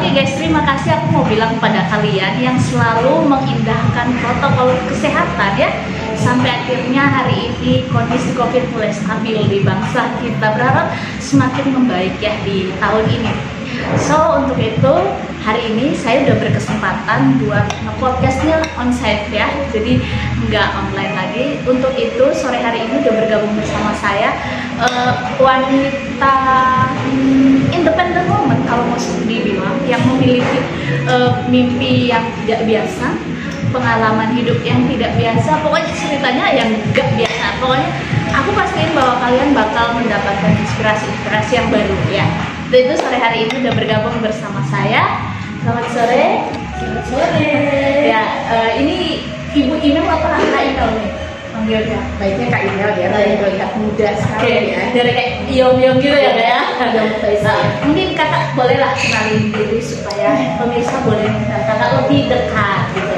Oke guys, terima kasih. Aku mau bilang kepada kalian yang selalu mengindahkan protokol kesehatan ya, sampai akhirnya hari ini kondisi COVID mulai stabil di bangsa kita. Berharap semakin membaik ya di tahun ini. So untuk itu hari ini saya udah berkesempatan buat nge-podcastnya onsite ya, jadi nggak online lagi. Untuk itu sore hari ini udah bergabung bersama saya wanita independent woman kalau mau dibilang, yang memiliki mimpi yang tidak biasa, pengalaman hidup yang tidak biasa, pokoknya ceritanya yang nggak biasa. Pokoknya aku pastiin bahwa kalian bakal mendapatkan inspirasi yang baru ya. Dan itu sore hari ini udah bergabung bersama saya. Selamat sore. Selamat sore. Ya, ini Ibu Inel apa Kak Inel nih? Panggilnya. Baiknya Kak Inel ya, terlihat muda sekali ya. Dari kayak iom-iom gitu ya Kak ya. Nah, mungkin Kakak bolehlah kenalin diri supaya pemirsa boleh mengenal Kakak lebih dekat gitu.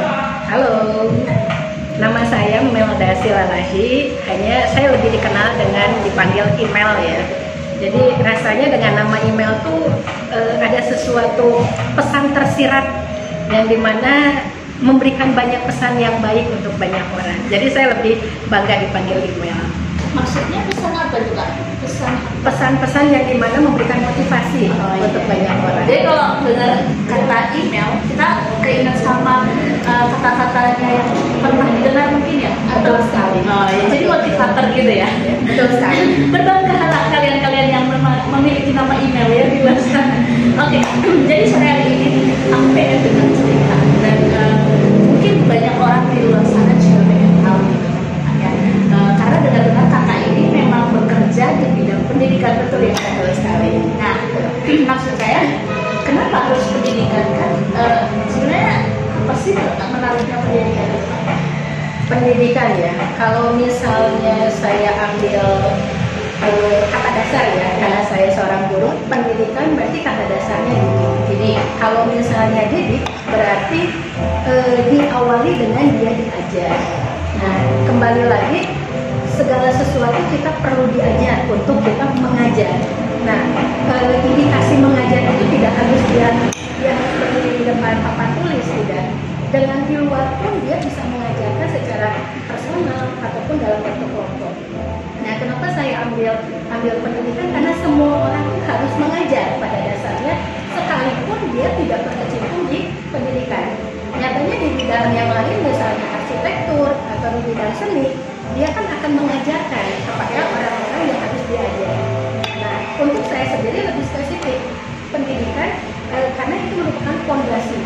halo, nama saya Melda Silalahi. Hanya saya lebih dikenal dengan dipanggil email ya. Jadi rasanya dengan nama email tuh ada sesuatu pesan tersirat yang dimana memberikan banyak pesan yang baik untuk banyak orang. Jadi saya lebih bangga dipanggil email. Maksudnya pesan apa tuh Kak? Pesan-pesan yang dimana memberikan motivasi untuk banyak orang. Jadi kalau dengar kata email, kita keinget sama kata-katanya yang pernah didengar mungkin ya? Betul sekali. Oh, ya. Jadi motivator gitu ya? Betul sekali. Berbanggalah kalian-kalian yang memiliki nama email ya di luar sana. Oke, jadi sore hari ini aku pengen dengar cerita dan mungkin banyak orang di luar sana juga pengen tahu gitu ya. Karena dengar-dengar kakak ini memang bekerja di bidang pendidikan, betul ya? Betul sekali. Nah, maksud saya kenapa harus pendidikan kan? Sebenarnya apa sih menariknya pendidikan itu? Pendidikan ya, kalau misalnya saya ambil kata dasar ya, karena saya seorang guru, pendidikan berarti kata dasarnya didik. Jadi kalau misalnya didik berarti diawali dengan dia diajar. Nah, kembali lagi segala sesuatu kita perlu diajar untuk kita mengajar. Nah, indikasi mengajar itu tidak harus dia harus berdiri di depan papan tulis, tidak. Dengan di luar pun dia bisa mengajarkan secara personal ataupun dalam bentuk kelompok. Nah, kenapa saya ambil pendidikan? Karena semua orang harus mengajar pada dasarnya, sekalipun dia tidak berkecimpung di pendidikan. Nyatanya di bidang yang lain, misalnya arsitektur atau di bidang seni, dia kan akan mengajarkan kepada orang-orang yang harus diajar. Nah, untuk saya sendiri lebih spesifik pendidikan karena itu merupakan fondasi.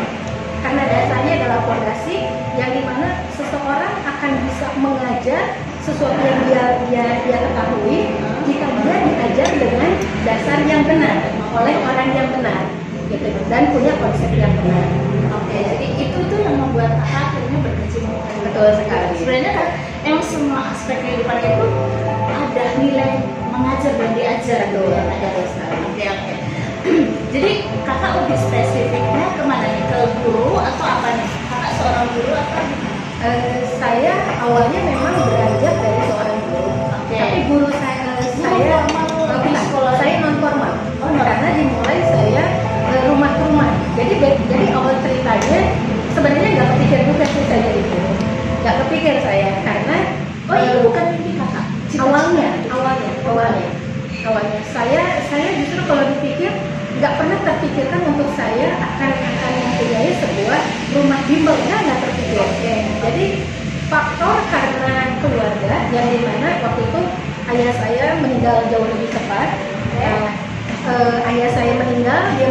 Karena dasarnya adalah fondasi yang dimana seseorang akan bisa mengajar sesuatu yang dia ketahui jika dia diajar dengan dasar yang benar oleh orang yang benar, gitu, dan punya konsep yang benar. Oke, jadi itu tuh yang membuat kakak akhirnya berkecimpung. Betul sekali. Sebenarnya kan emang semua aspek kehidupan itu ada nilai mengajar dan diajar gitu ya. Betul sekali. Oke. Jadi kakak lebih spesifiknya kemana nih? Ke guru atau apa nih? Kakak seorang guru atau? Saya awalnya memang beranjak dari seorang guru, tapi guru saya sekolah saya non formal. non-formal. Karena dimulai saya rumah ke rumah. Jadi awal ceritanya sebenarnya nggak kepikir juga sih saya jadi guru. Nggak kepikir saya karena itu bukan mimpi kakak. awalnya saya justru kalau dipikir nggak pernah terpikirkan untuk saya akan mempunyai sebuah rumah bimbel, nggak terpikir. Jadi faktor karena keluarga yang dimana waktu itu ayah saya meninggal jauh lebih cepat. Ayah saya meninggal, dia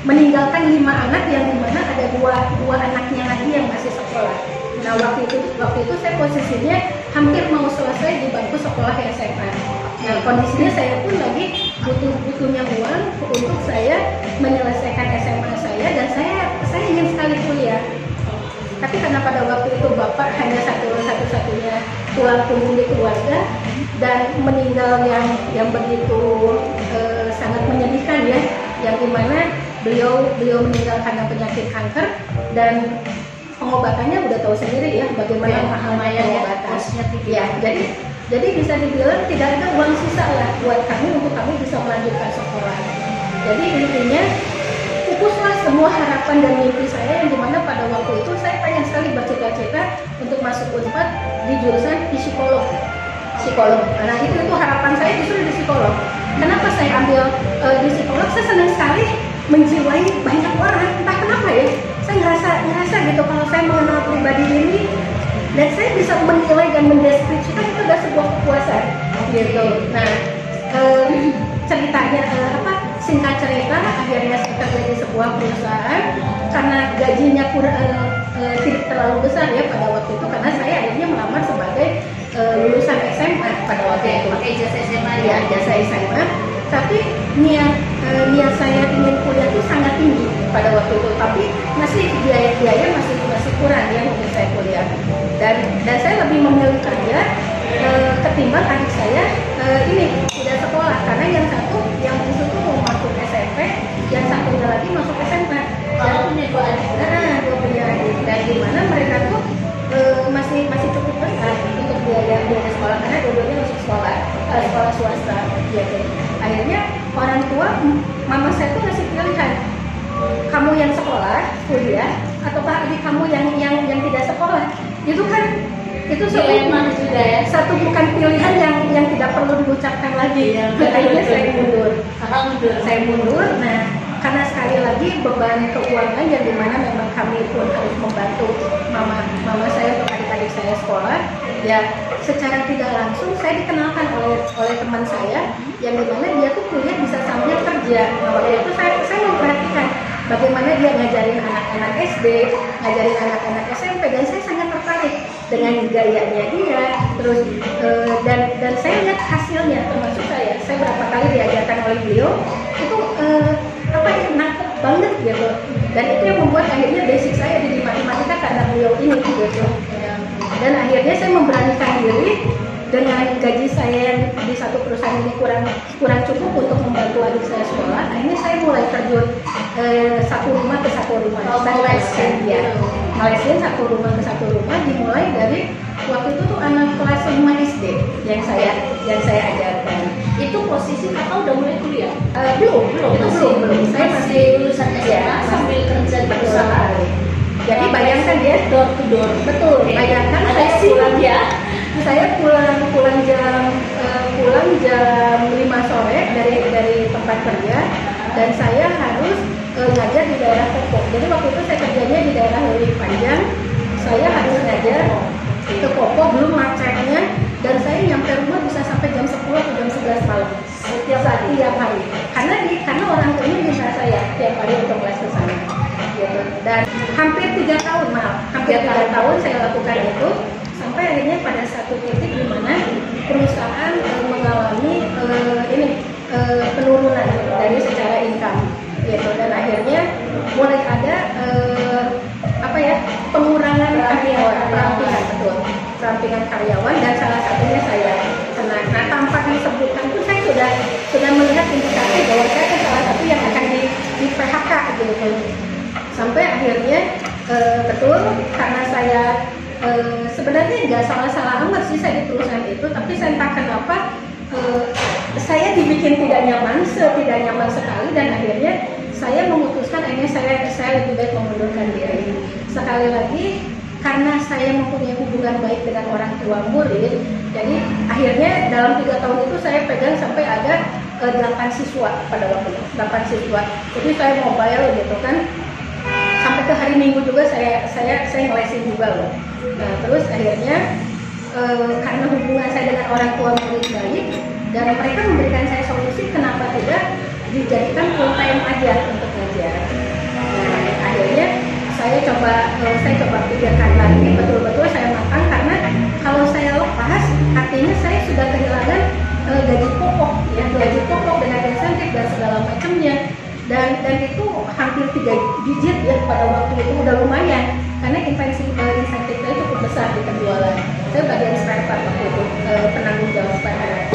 meninggalkan 5 anak yang dimana ada dua anaknya lagi yang masih sekolah. Nah, waktu itu saya posisinya hampir mau selesai di bangku sekolah SMA. Nah, kondisinya saya pun lagi butuhnya uang untuk saya menyelesaikan SMA saya, dan saya ingin sekali kuliah. Tapi karena pada waktu itu bapak hanya satu-satunya tulang punggung di keluarga dan meninggal yang begitu sangat menyedihkan ya, yang dimana beliau meninggal karena penyakit kanker, dan pengobatannya udah tahu sendiri ya bagaimana mahalnya pengobatan. Ya, jadi bisa dibilang tidak ada uang sisa lah buat kami untuk kami bisa melanjutkan sekolah. Jadi intinya semua harapan dan mimpi saya yang dimana pada waktu itu saya pengen sekali bercita-cita untuk masuk Unpad di jurusan psikolog. Nah itu harapan saya justru di psikolog. Kenapa saya ambil di psikolog? Saya senang sekali menjiwai banyak orang. Entah kenapa ya, saya ngerasa gitu kalau saya mengenal pribadi ini dan saya bisa menilai dan mendeskripsikan itu adalah sebuah kepuasan gitu. Nah ceritanya singkat cerita akhirnya saya kerja di sebuah perusahaan karena gajinya tidak terlalu besar ya pada waktu itu, karena saya akhirnya melamar sebagai lulusan SMA pada waktu itu. Pakai jasa SMA ya, jasa SMA. Tapi niat saya ingin kuliah itu sangat tinggi pada waktu itu, tapi masih biaya masih kurang ya untuk saya kuliah. Dan saya lebih memilih kerja ketimbang adik saya ini tidak sekolah, karena yang satu yang itu tuh mau masuk SMP, yang satunya lagi masuk SMA. Dan punya dua adik. Dan di mana mereka tuh masih cukup besar untuk biaya sekolah, karena dua-duanya masuk sekolah swasta. Gitu. Akhirnya orang tua mama saya tuh ngasih pilihan, kamu yang sekolah kuliah ataukah adik kamu yang tidak sekolah. Itu kan itu satu bukan pilihan yang tidak perlu diucapkan lagi. Akhirnya saya mundur. Nah, karena sekali lagi beban keuangan yang dimana memang kami pun harus membantu mama saya untuk adik-adik saya sekolah, ya secara tidak langsung saya dikenalkan oleh teman saya yang dimana dia tuh kuliah bisa sambil kerja. Nah, waktu itu saya memperhatikan bagaimana dia ngajarin anak-anak SD, ngajarin anak-anak SMP, dan saya sangat tertarik dengan gayanya dia. Terus dan saya lihat hasilnya, termasuk saya berapa kali diajarkan oleh beliau itu nangkep banget gitu. Dan itu yang membuat akhirnya basic saya di matematika karena beliau ini gitu. Dan akhirnya saya memberanikan diri dengan gaji saya yang di satu perusahaan ini kurang cukup untuk membantu adik saya sekolah. Akhirnya saya mulai terjun satu rumah ke satu rumah. Malesin satu rumah ke satu rumah, dimulai dari waktu itu tuh anak kelas 5 SD yang saya ajarkan. Itu posisi kakak udah mulai kuliah? Belum. Saya masih lulusan SMA sambil kerja di perusahaan. Jadi bayangkan dia door to door. Betul. Bayangkan saya pulang jam 5 sore dari tempat kerja, dan saya harus ngajar di daerah Kopo. Jadi waktu itu saya kerjanya di daerah Luri Panjang. Saya harus ngajar ke Kopo, belum macetnya, dan saya nyampe rumah bisa sampai jam 10 atau jam 11 malam tiap hari. Karena orang tuanya minta saya tiap hari untuk les ke sana. Gitu. Dan hampir 3 tahun saya lakukan itu, sampai akhirnya pada satu titik di mana perusahaan mengalami penurunan dari secara income gitu. Dan akhirnya mulai ada pengurangan perampingan karyawan, dan salah satunya saya kena. Nah, tanpa disebutkan itu saya sudah melihat indikasi bahwa saya kan salah satu yang akan di PHK gitu. Sampai akhirnya betul, karena saya sebenarnya nggak salah-salah amat sih saya di perusahaan itu, tapi saya entah kenapa saya dibikin tidak nyaman sekali, dan akhirnya saya memutuskan saya lebih baik mengundurkan diri. Sekali lagi, karena saya mempunyai hubungan baik dengan orang tua murid, jadi akhirnya dalam 3 tahun itu saya pegang sampai ada 8 siswa pada waktu itu, 8 siswa. Jadi saya mobile gitu kan, sampai ke hari Minggu juga saya ngelesin juga loh. Nah, terus akhirnya karena hubungan saya dengan orang tua murid baik, dan mereka memberikan saya solusi kenapa tidak dijadikan full time aja untuk ngajar. Nah, akhirnya saya coba pikirkan lagi, betul-betul saya matang, karena kalau saya lepas artinya saya sudah kehilangan gaji pokok dengan insentif dan segala macamnya, dan itu hampir 3 digit ya pada waktu itu, udah lumayan karena insentifnya cukup besar di penjualan. Saya bagian spare part waktu itu, penanggung jawab spare part.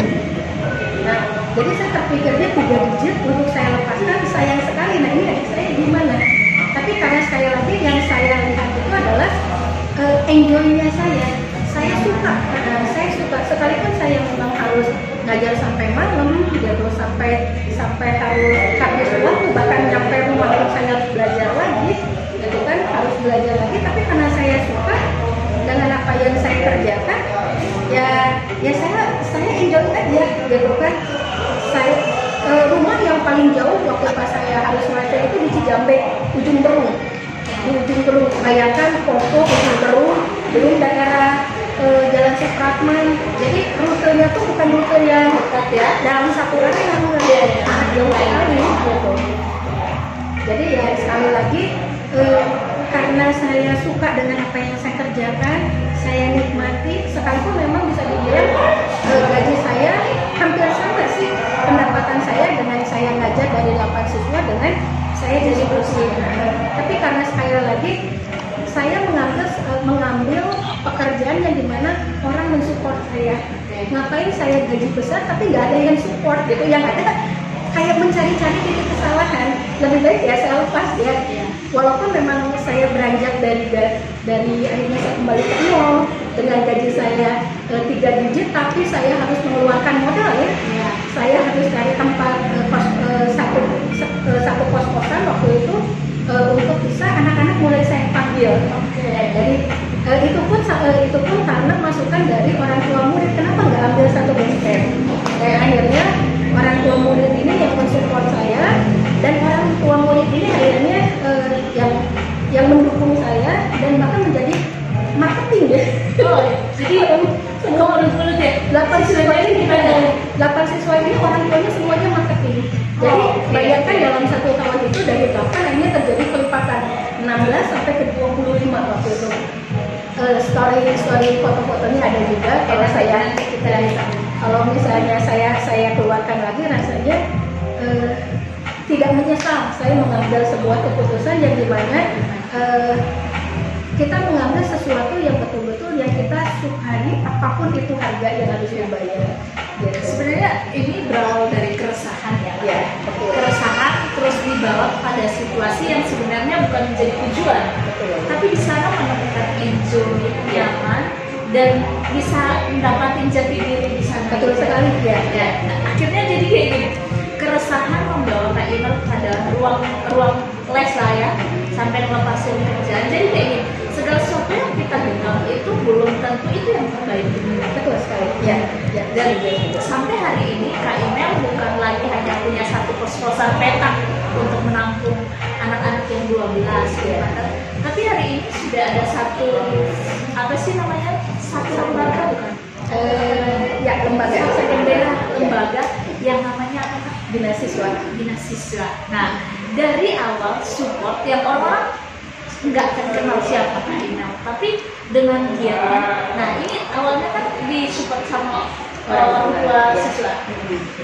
Nah, jadi saya terpikirnya 3 digit untuk saya lepaskan, sayang sekali. Nah, ini adik saya gimana? Tapi karena sekali lagi yang saya lihat itu adalah enjoy-nya saya suka sekalipun saya memang harus ngajar sampai malam, gitu, sampai harus habis waktu, bahkan nyampe rumah pun saya belajar belajar lagi, tapi karena saya suka dengan apa yang saya kerjakan, ya saya enjoy aja gitu kan. Saya rumah yang paling jauh waktu pas saya harus ngajar itu di Cijambe, Ujung Berung. Di Ujung Berung, bayangkan Poso, Ujung Berung, belum daerah Jalan Supratman. Jadi rutenya tuh bukan rute yang dekat ya, dalam satu hari sangat jauh sekali gitu. Jadi ya sekali lagi karena saya suka dengan apa yang saya kerjakan, saya nikmati, sekalipun memang bisa dibilang gaji saya hampir sama sih pendapatan saya dengan saya ngajar dari 8 siswa dengan saya jadi kursi. Tapi karena sekali lagi saya mengambil pekerjaan yang dimana orang mensupport saya. Ngapain saya gaji besar tapi nggak ada yang support gitu, yang ada kayak mencari-cari titik kesalahan. Lebih baik ya saya lepas ya. Walaupun memang saya beranjak dari akhirnya saya kembali ke nol dengan gaji saya 3 digit, tapi saya harus mengeluarkan modal ya. Saya harus cari tempat satu kos-kosan waktu itu untuk bisa anak-anak mulai saya panggil. Jadi itu pun karena masukan dari orang tua murid. Kenapa nggak ambil satu base camp? Akhirnya orang tua murid ini yang mensupport saya, dan orang tua murid ini akhirnya yang mendukung saya dan bahkan menjadi marketing ya. Jadi semua orang tua ya. 8 siswa ini orang tuanya semuanya marketing. Jadi bayangkan dalam 1 tahun itu dari 8 akhirnya terjadi pelipatan 16 sampai ke 25 waktu itu. Story foto-fotonya ada juga. Kalau misalnya saya keluarkan lagi, rasanya tidak menyesal saya mengambil sebuah keputusan yang dimana kita mengambil sesuatu yang betul-betul yang kita sukai, apapun itu harga yang harus dibayar. Gitu. Sebenarnya ini berawal dari keresahan ya. Betul. Keresahan terus dibawa pada situasi yang sebenarnya bukan menjadi tujuan. Betul. Tapi di sana menemukan enjoy, nyaman, dan bisa mendapatkan jati diri di sana. Betul sekali ya. Nah, akhirnya jadi kayak gini. Keresahan membawa Kak Inel pada ruang les lah ya, sampai ngelepasin kerjaan. Jadi kayak gini, segala sesuatu yang kita genggam itu belum tentu itu yang terbaik. Betul sekali. Ya. Dan sampai hari ini Kak Inel bukan lagi hanya punya satu kos-kosan petak untuk menampung anak-anak yang 12 gitu. Tapi hari ini sudah ada satu lembaga bukan? Lembaga yang namanya apa? Bina Siswa. Nah, dari awal support yang orang nggak akan kenal siapa Kak Inel, tapi dengan giatnya. Nah, ini awalnya kan disupport sama orang tua siswa.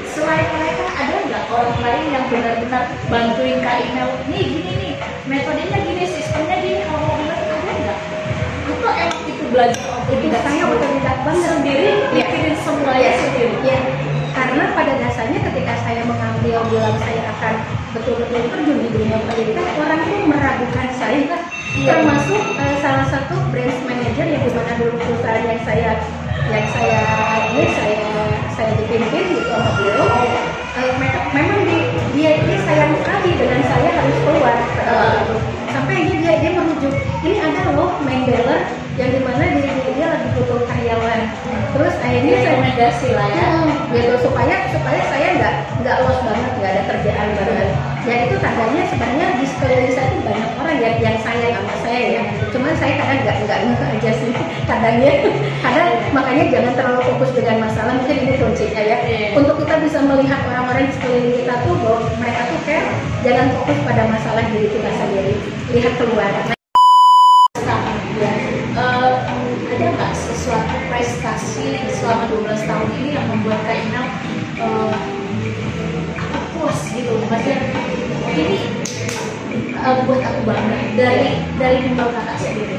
Selain mereka, ada nggak orang lain yang benar-benar bantuin Kak Inel? Nih gini nih, metodenya gini, sistemnya gini, kalau benar ada nggak? Atau emang itu belajar Itu saya otodidak banget sendiri, mikirin semuanya sendiri? Ya, karena pada dasarnya ketika saya bilang saya akan betul-betul terjun di dunia pendidikan, orang itu meragukan saya. Termasuk salah satu branch manager yang dimana dulu perusahaan yang saya dipimpin gitu sama beliau. Memang dia ini sayang sekali dengan saya harus keluar. Sampai akhirnya dia merujuk, ini ada loh Mendeler yang dimana dia lagi butuh karyawan. Terus akhirnya saya rekomendasi lah ya, gitu supaya saya nggak lost banget, nggak ada kerjaan banget. Ya itu tandanya sebenarnya di sekeliling saya itu banyak orang yang sayang sama saya ya. Cuman saya kadang nggak aja sih kadangnya. Makanya jangan terlalu fokus dengan masalah. Mungkin ini kuncinya ya. Untuk kita bisa melihat orang-orang di sekeliling kita tuh bahwa mereka tuh kayak jangan fokus pada masalah diri kita sendiri. Lihat keluar. Ada nggak sesuatu prestasi selama 12 tahun ini yang membuat Kak Inel aku puas gitu, maksudnya ini buat aku bangga dari membawa kakak sendiri?